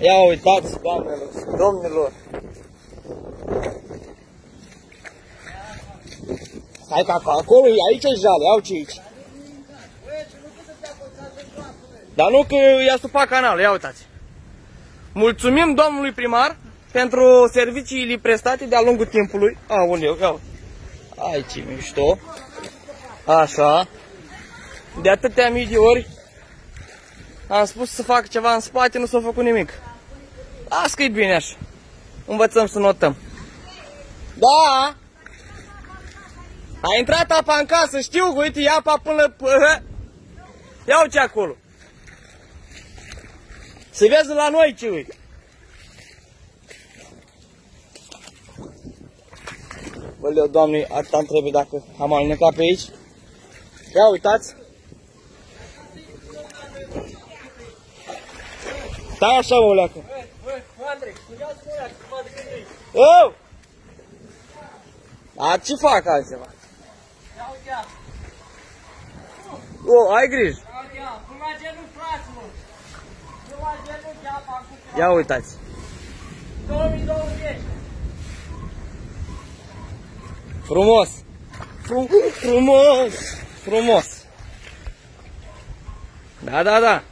Ia uitați, doamnelor și domnilor. Stai că acolo, aici e jale, iau ce aici. Dar nu că i-a stupat canalul, ia uitați. Mulțumim domnului primar pentru serviciile prestate de-a lungul timpului. Aoleu, ia uite. Ai ce mișto. Așa. De atâtea mii de ori am spus să fac ceva în spate, nu s-a făcut nimic. Las că e bine așa. Învățăm să notăm. Da! A intrat apa în casă, știu, uite, ia apa până... Ia ce acolo. Se vezi la noi ce uite. Băleu, Doamne, atâta-mi trebuie dacă am alunecat pe aici. Ia uitați. Stai așa, mă, leacă. Andrei, scuzați-mă, leacă, să vadă că nu-i. Oh! A, ce fac altceva? Ia uite ia. Oh, ai grijă. Ia uite ia. Nu la genul, fraților. Nu la genul, ia apa cu... Ia uitați. 2020. Frumos. Frumos. Frumos. Da, da, da.